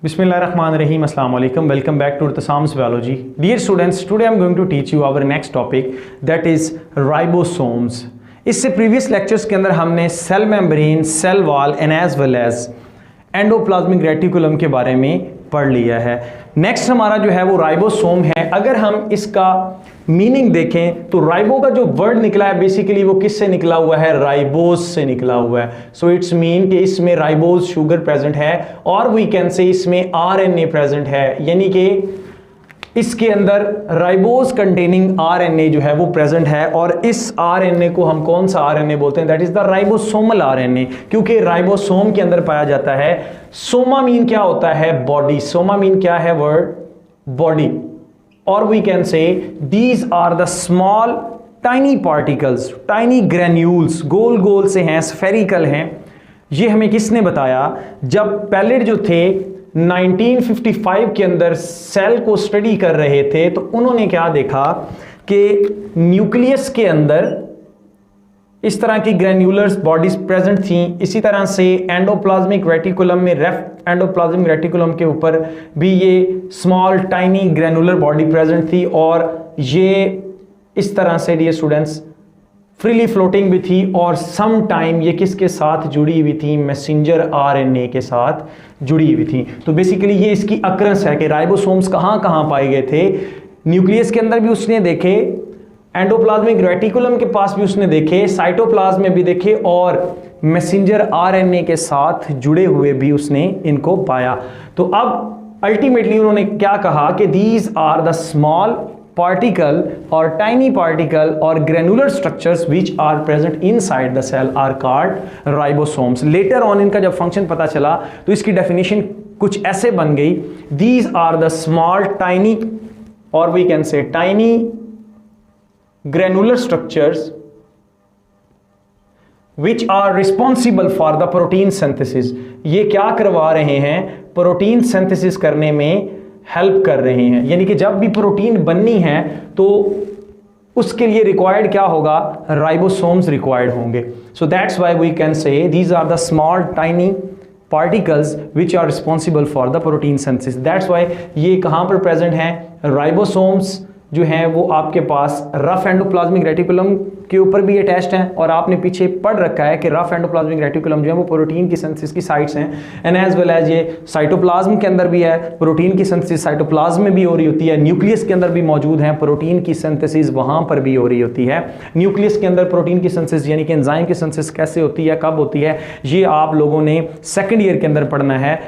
Bismillahirrahmanirrahim. Assalamu alaikum. Welcome back to Irtisam's Biology. Dear students, today I'm going to teach you our next topic, that is ribosomes. इससे previous lectures के अंदर हमने cell membrane, cell wall and as well as endoplasmic reticulum के बारे में पढ़ लिया है। नेक्स्ट हमारा जो है वो राइबोसोम है। अगर हम इसका मीनिंग देखें तो राइबो का जो वर्ड निकला है बेसिकली वो किससे निकला हुआ है? राइबोज से निकला हुआ है। सो इट्स मीन कि इसमें राइबोज शुगर प्रेजेंट है और वी कैन से इसमें आरएनए प्रेजेंट है, यानी कि इसके अंदर राइबोज कंटेनिंग आरएनए जो है वो प्रेजेंट है। और इस आरएनए को हम कौन सा आरएनए बोलते हैं? That is the ribosomal RNA, क्योंकि राइबोसोम के अंदर पाया जाता है। सोमा मीन क्या होता है? बॉडी। सोमा मीन क्या है? Word body. और we can say these are the small tiny particles, tiny granules, गोल गोल से हैं, स्फेरिकल हैं। ये हमें किसने बताया? जब पैलेट जो थे 1955 के अंदर सेल को स्टडी कर रहे थे तो उन्होंने क्या देखा कि न्यूक्लियस के अंदर इस तरह की ग्रैन्युलर बॉडीज प्रेजेंट थी। इसी तरह से एंडोप्लाज्मिक रेटिकुलम में, लेफ्ट एंडोप्लाज्मिक रेटिकुलम के ऊपर भी ये small tiny granular body present थी। और ये इस तरह से डियर स्टूडेंट्स फ्रीली फ्लोटिंग भी थी। और सम टाइम ये किसके साथ जुड़ी हुई थी? मैसेंजर आरएनए के साथ जुड़ी हुई थी। तो बेसिकली ये इसकी अक्रंस है कि राइबोसोम्स कहाँ कहाँ पाए गए थे। न्यूक्लियस के अंदर भी उसने देखे, एंडोप्लाज्मिक रेटिकुलम के पास भी उसने देखे, साइटोप्लाज्म में भी देखे, और मैसेंजर आरएनए के साथ जुड़े हुए भी उसने इनको पाया। तो अब अल्टीमेटली उन्होंने क्या कहा कि these are the small particle or tiny particle or granular structures which are present inside the cell are called ribosomes. Later on इनका जब फंक्शन पता चला तो इसकी डेफिनेशन कुछ ऐसे बन गई, these are the small tiny or we can say tiny granular structures which are responsible for the protein synthesis. ये क्या करवा रहे हैं? प्रोटीन सिंथेसिस करने में हेल्प कर रहे हैं। यानी कि जब भी प्रोटीन बननी है तो उसके लिए रिक्वायर्ड क्या होगा? राइबोसोम्स रिक्वायर्ड होंगे। So that's why we can say these are the small tiny particles which are responsible for the protein synthesis. That's why ये कहां पर प्रेजेंट हैं? राइबोसोम्स जो हैं वो आपके पास रफ एंडोप्लाज्मिक रेटिकुलम के ऊपर भी अटैच्ड हैं। और आपने पीछे पढ़ रखा है कि रफ एंडोप्लाज्मिक रेटिकुलम जो है वो प्रोटीन की सिंथेसिस की साइट्स हैं। एंड एज वेल एज ये साइटोप्लाज्म के अंदर भी है, प्रोटीन की सिंथेसिस साइटोप्लाज्म में भी हो रही होती है। न्यूक्लियस के अंदर भी मौजूद है, प्रोटीन की सिंथेसिस वहां पर भी हो रही होती है। न्यूक्लियस के अंदर प्रोटीन की सिंथेसिस यानी कि एंजाइम की सिंथेसिस कैसे होती है, कब होती है, ये आप लोगों ने सेकेंड ईयर के अंदर पढ़ना है।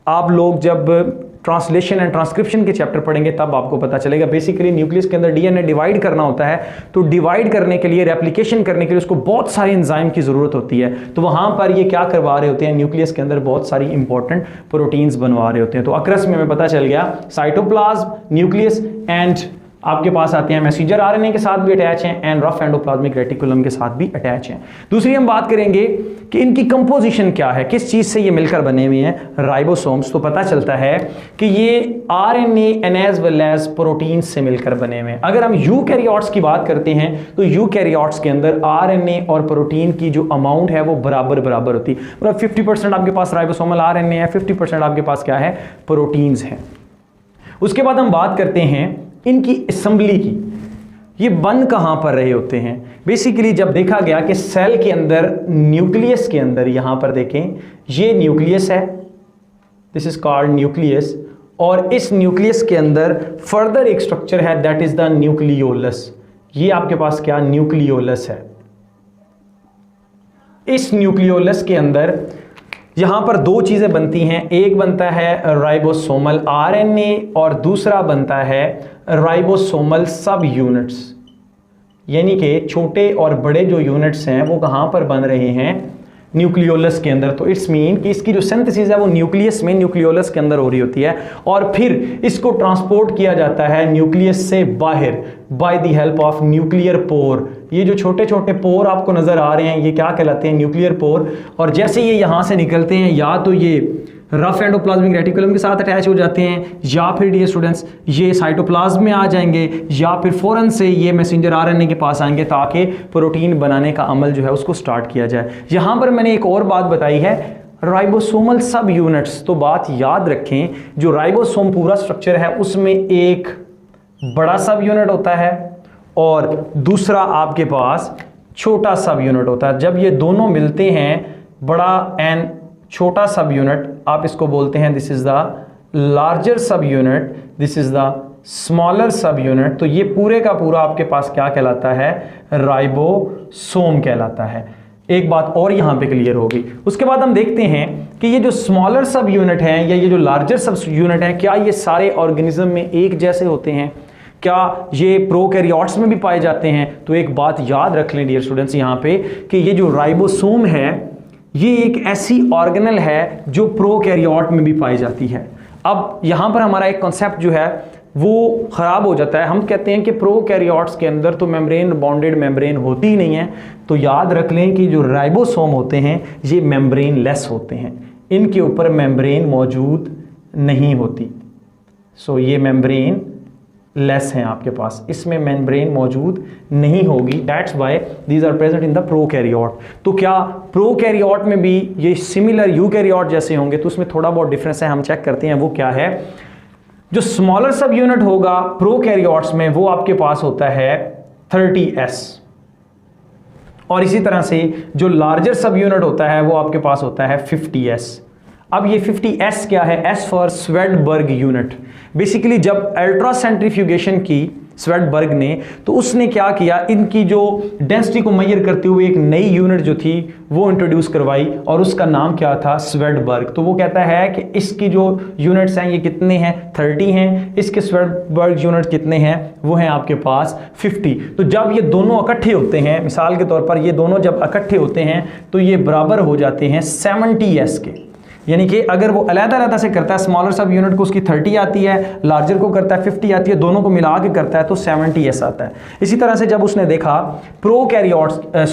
आप लोग जब ट्रांसलेशन एंड ट्रांसक्रिप्शन के चैप्टर पढ़ेंगे तब आपको पता चलेगा। बेसिकली न्यूक्लियस के अंदर डीएनए डिवाइड करना होता है, तो डिवाइड करने के लिए, रेप्लिकेशन करने के लिए उसको बहुत सारे एंजाइम की जरूरत होती है। तो वहां पर ये क्या करवा रहे होते हैं? न्यूक्लियस के अंदर बहुत सारी इंपॉर्टेंट प्रोटीन्स बनवा रहे होते हैं। तो अक्रस में हमें पता चल गया साइटोप्लाज्म, न्यूक्लियस एंड आपके पास आते हैं मैसेंजर आरएनए के साथ भी अटैच हैं एंड रफ एंडोप्लाज्मिक रेटिकुलम के साथ भी अटैच हैं। दूसरी हम बात करेंगे कि इनकी कंपोजिशन क्या है, किस चीज से ये मिलकर बने हुए हैं राइबोसोम्स। तो पता चलता है कि ये RNA and as well as protein से मिलकर बने हुए हैं। अगर हम यूकैरियोट्स की बात करते हैं तो यूकैरियोट्स के अंदर आरएनए और प्रोटीन की जो अमाउंट है वो बराबर बराबर होती है। मतलब 50% आपके पास राइबोसोमल आरएनए है, 50% आपके पास क्या है? प्रोटीन्स है। उसके बाद हम बात करते हैं इनकी असेंबली की। ये बन कहां पर रहे होते हैं? बेसिकली जब देखा गया कि सेल के अंदर, न्यूक्लियस के अंदर, यहां पर देखें ये न्यूक्लियस है, दिस इज कॉल्ड न्यूक्लियस। और इस न्यूक्लियस के अंदर फर्दर एक स्ट्रक्चर है दैट इज द न्यूक्लियोलस। ये आपके पास क्या? न्यूक्लियोलस है। इस न्यूक्लियोलस के अंदर यहां पर दो चीजें बनती हैं, एक बनता है राइबोसोमल आरएनए और दूसरा बनता है राइबोसोमल सब यूनिट्स। यानी कि छोटे और बड़े जो यूनिट्स हैं वो कहां पर बन रहे हैं? न्यूक्लियोलस के अंदर। तो इट्स मीन कि इसकी जो सिंथेसिस है वो न्यूक्लियस में, न्यूक्लियोलस के अंदर हो रही होती है और फिर इसको ट्रांसपोर्ट किया जाता है न्यूक्लियस से बाहर by the help of nuclear pore. ये जो छोटे छोटे पोर आपको नजर आ रहे हैं ये क्या कहलाते हैं? Nuclear pore. और जैसे ये यहां से निकलते हैं या तो ये रफ एंडोप्लाज्मिक रेटिकुलम के साथ अटैच हो जाते हैं या फिर डियर स्टूडेंट्स ये साइटोप्लाज्म में आ जाएंगे या फिर फौरन से ये मैसेंजर आरएनए के पास आएंगे ताकि प्रोटीन बनाने का अमल जो है उसको स्टार्ट किया जाए। यहां पर मैंने एक और बात बताई है, राइबोसोमल सब यूनिट्स, तो बात याद रखें, जो राइबोसोम पूरा स्ट्रक्चर है उसमें एक बड़ा सब यूनिट होता है और दूसरा आपके पास छोटा सब यूनिट होता है। जब ये दोनों मिलते हैं, बड़ा एंड छोटा सब यूनिट, आप इसको बोलते हैं दिस इज द लार्जर सब unit, this is the smaller सब यूनिट। तो ये पूरे का पूरा आपके पास क्या कहलाता है, राइबोसोम कहलाता है। एक बात और यहां पे क्लियर होगी। उसके बाद हम देखते हैं कि ये जो स्मॉलर सब यूनिट है या ये जो लार्जर सब यूनिट है, क्या ये सारे ऑर्गेनिज्म में एक जैसे होते हैं, क्या ये प्रोकैरियोट्स में भी पाए जाते हैं? तो एक बात याद रख लें डियर स्टूडेंट्स यहाँ पे कि ये जो राइबोसोम है ये एक ऐसी ऑर्गेनल है जो प्रोकैरियोट में भी पाई जाती है। अब यहाँ पर हमारा एक कॉन्सेप्ट जो है वो खराब हो जाता है। हम कहते हैं कि प्रोकैरियोट्स के अंदर तो मेम्ब्रेन बॉन्डेड मेम्ब्रेन होती ही नहीं है। तो याद रख लें कि जो राइबोसोम होते हैं ये मेम्ब्रेन लेस होते हैं, इनके ऊपर मेम्ब्रेन मौजूद नहीं होती। सो ये मेम्ब्रेन लेस हैं आपके पास, इसमें मेम्ब्रेन मौजूद नहीं होगी। That's why these are present in the prokaryote. तो क्या प्रोकैरियोट में भी ये सिमिलर यूकैरियोट जैसे होंगे? तो उसमें थोड़ा बहुत डिफरेंस है, हम चेक करते हैं वो क्या है। जो स्मॉलर सब यूनिट होगा प्रोकैरियोट्स में वो आपके पास होता है 30S, और इसी तरह से जो लार्जर सब यूनिट होता है वो आपके पास होता है 50S। अब ये 50S क्या है? S for Svedberg unit. Basically जब अल्ट्रा सेंट्रीफ्यूगेशन की स्वेडबर्ग ने, तो उसने क्या किया, इनकी जो डेंसिटी को मेजर करते हुए एक नई यूनिट जो थी वो इंट्रोड्यूस करवाई और उसका नाम क्या था, स्वेडबर्ग। तो वो कहता है कि इसकी जो यूनिट्स हैं ये कितने हैं, 30 हैं, इसके स्वेडबर्ग यूनिट कितने हैं, वो हैं आपके पास 50। तो जब ये दोनों इकट्ठे होते हैं, मिसाल के तौर पर ये दोनों जब इकट्ठे होते हैं तो ये बराबर हो जाते हैं 70S के। यानी कि अगर वो अलग-अलग से करता है, स्मॉलर सब यूनिट को उसकी 30 आती है, लार्जर को करता है 50 आती है, दोनों को मिला के करता है तो 70S आता है। इसी तरह से जब उसने देखा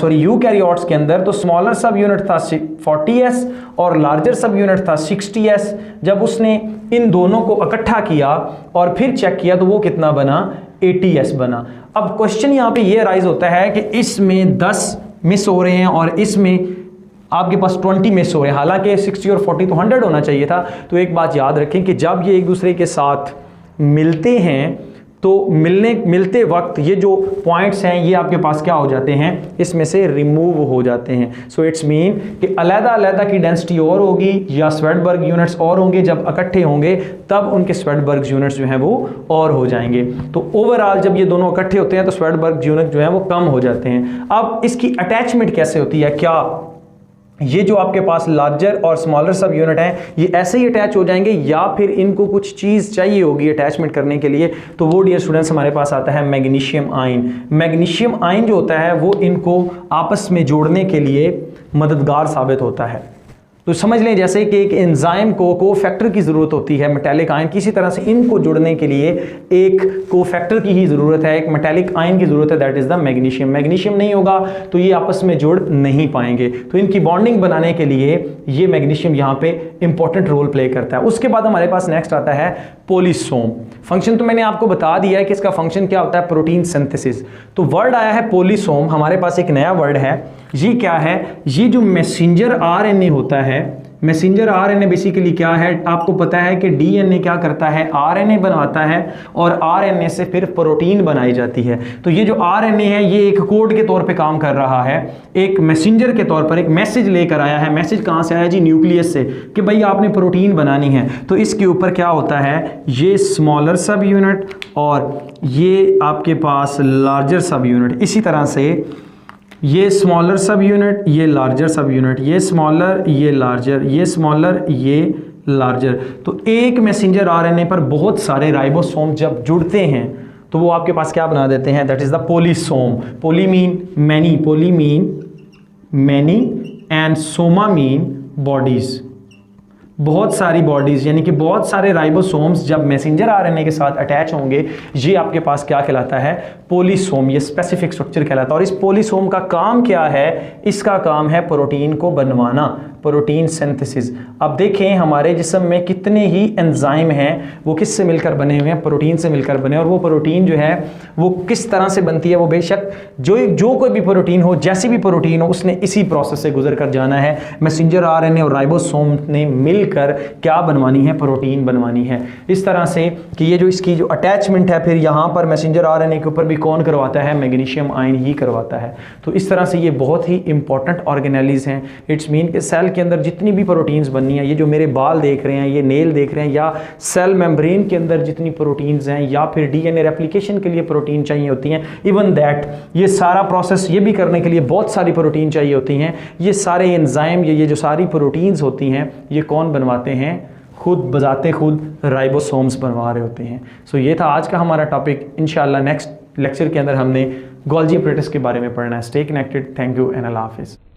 यूकैरियोट्स के अंदर, तो स्मॉलर सब यूनिट था 40S और लार्जर सब यूनिट था 60S। जब उसने इन दोनों को इकट्ठा किया और फिर चेक किया तो वो कितना बना, 80S बना। अब क्वेश्चन यहाँ पे ये राइज होता है कि इसमें 10 मिस हो रहे हैं और इसमें आपके पास 20 मिस हो रहे हैं, हालांकि 60 और 40 तो 100 होना चाहिए था। तो एक बात याद रखें कि जब ये एक दूसरे के साथ मिलते हैं तो मिलते वक्त ये जो पॉइंट्स हैं ये आपके पास क्या हो जाते हैं, इसमें से रिमूव हो जाते हैं। सो इट्स मीन कि अलग-अलग की डेंसिटी और होगी या स्वेडबर्ग यूनिट्स और होंगे, जब इकट्ठे होंगे तब उनके स्वेडबर्ग यूनिट्स जो हैं वो और हो जाएंगे। तो ओवरऑल जब ये दोनों इकट्ठे होते हैं तो स्वेडबर्ग यूनिट जो है वो कम हो जाते हैं। अब इसकी अटैचमेंट कैसे होती है, क्या ये जो आपके पास लार्जर और स्मॉलर सब यूनिट हैं ये ऐसे ही अटैच हो जाएंगे या फिर इनको कुछ चीज़ चाहिए होगी अटैचमेंट करने के लिए? तो वो डियर स्टूडेंट्स हमारे पास आता है मैग्नीशियम आयन। मैग्नीशियम आयन जो होता है वो इनको आपस में जोड़ने के लिए मददगार साबित होता है। तो समझ लें जैसे कि एक एंजाइम को कोफैक्टर की ज़रूरत होती है मेटालिक आयन, किसी तरह से इनको जुड़ने के लिए एक कोफैक्टर की ही ज़रूरत है, एक मेटालिक आयन की ज़रूरत है, that is the magnesium. Magnesium नहीं होगा तो ये आपस में जुड़ नहीं पाएंगे, तो इनकी बॉन्डिंग बनाने के लिए ये मैग्नीशियम यहाँ पे इंपॉर्टेंट रोल प्ले करता है। उसके बाद हमारे पास नेक्स्ट आता है पोलीसोम। फंक्शन तो मैंने आपको बता दिया है कि इसका फंक्शन क्या होता है, प्रोटीन सिंथेसिस। तो वर्ड आया है पोलीसोम, हमारे पास एक नया वर्ड है। ये क्या है, ये जो मैसेंजर आरएनए होता है, मैसेंजर आरएनए बेसिकली क्या है, आपको पता है कि डीएनए क्या करता है, आरएनए बनाता है और आरएनए से फिर प्रोटीन बनाई जाती है। तो ये जो आरएनए है ये एक कोड के तौर पे काम कर रहा है, एक मैसेंजर के तौर पर एक मैसेज लेकर आया है। मैसेज कहाँ से आया जी, न्यूक्लियस से, कि भाई आपने प्रोटीन बनानी है। तो इसके ऊपर क्या होता है, ये स्मॉलर सब यूनिट और ये आपके पास लार्जर सब यूनिट, इसी तरह से ये स्मॉलर सब यूनिट, ये लार्जर सब यूनिट, ये स्मॉलर, ये लार्जर, ये स्मॉलर, ये लार्जर। तो एक मैसेंजर आरएनए पर बहुत सारे राइबोसोम जब जुड़ते हैं तो वो आपके पास क्या बना देते हैं, that is the polysome. Poly mean many, poly mean many and soma mean bodies, बहुत सारी बॉडीज, यानी कि बहुत सारे राइबोसोम्स जब मैसेंजर आरएनए के साथ अटैच होंगे ये आपके पास क्या कहलाता है, पोलीसोम। ये स्पेसिफिक स्ट्रक्चर कहलाता है। और इस पोलीसोम का काम क्या है, इसका काम है प्रोटीन को बनवाना, प्रोटीन सिंथेसिस। अब देखें हमारे जिस्म में कितने ही एंजाइम हैं, वो किस से मिलकर बने हुए हैं, प्रोटीन से मिलकर बने। और वो प्रोटीन जो है वो किस तरह से बनती है, वो बेशक जो कोई भी प्रोटीन हो, जैसी भी प्रोटीन हो, उसने इसी प्रोसेस से गुजर कर जाना है। मैसेंजर आरएनए और राइबोसोम ने मिलकर क्या बनवानी है, प्रोटीन बनवानी है। इस तरह से कि ये जो इसकी जो अटैचमेंट है, फिर यहाँ पर मैसेंजर आरएनए के ऊपर भी कौन करवाता है, मैग्नीशियम आयन ही करवाता है। तो इस तरह से ये बहुत ही इंपॉर्टेंट ऑर्गेनेलीज हैं। इट्स मीन कि सेल के अंदर जितनी भी प्रोटीन्स बननी है, ये जो मेरे बाल देख रहे हैं, ये नेल देख रहे हैं, या सेल मेम्ब्रेन के अंदर जितनी प्रोटीन्स हैं, या फिर डीएनए रेप्लिकेशन के लिए प्रोटीन चाहिए होती हैं, इवन दैट ये सारा प्रोसेस ये भी करने के लिए बहुत सारी प्रोटीन चाहिए होती हैं। ये सारे एंजाइम, ये जो सारी प्रोटीन्स होती हैं, ये कौन बनवाते हैं, खुद बजाते खुद राइबोसोम्स बनवा रहे होते हैं। सो ये था आज का हमारा टॉपिक। इंशाल्लाह नेक्स्ट लेक्चर के अंदर हमने गोल्गी एपरेटस के बारे में पढ़ना है। Stay connected. Thank you and अल्लाह हाफिज़।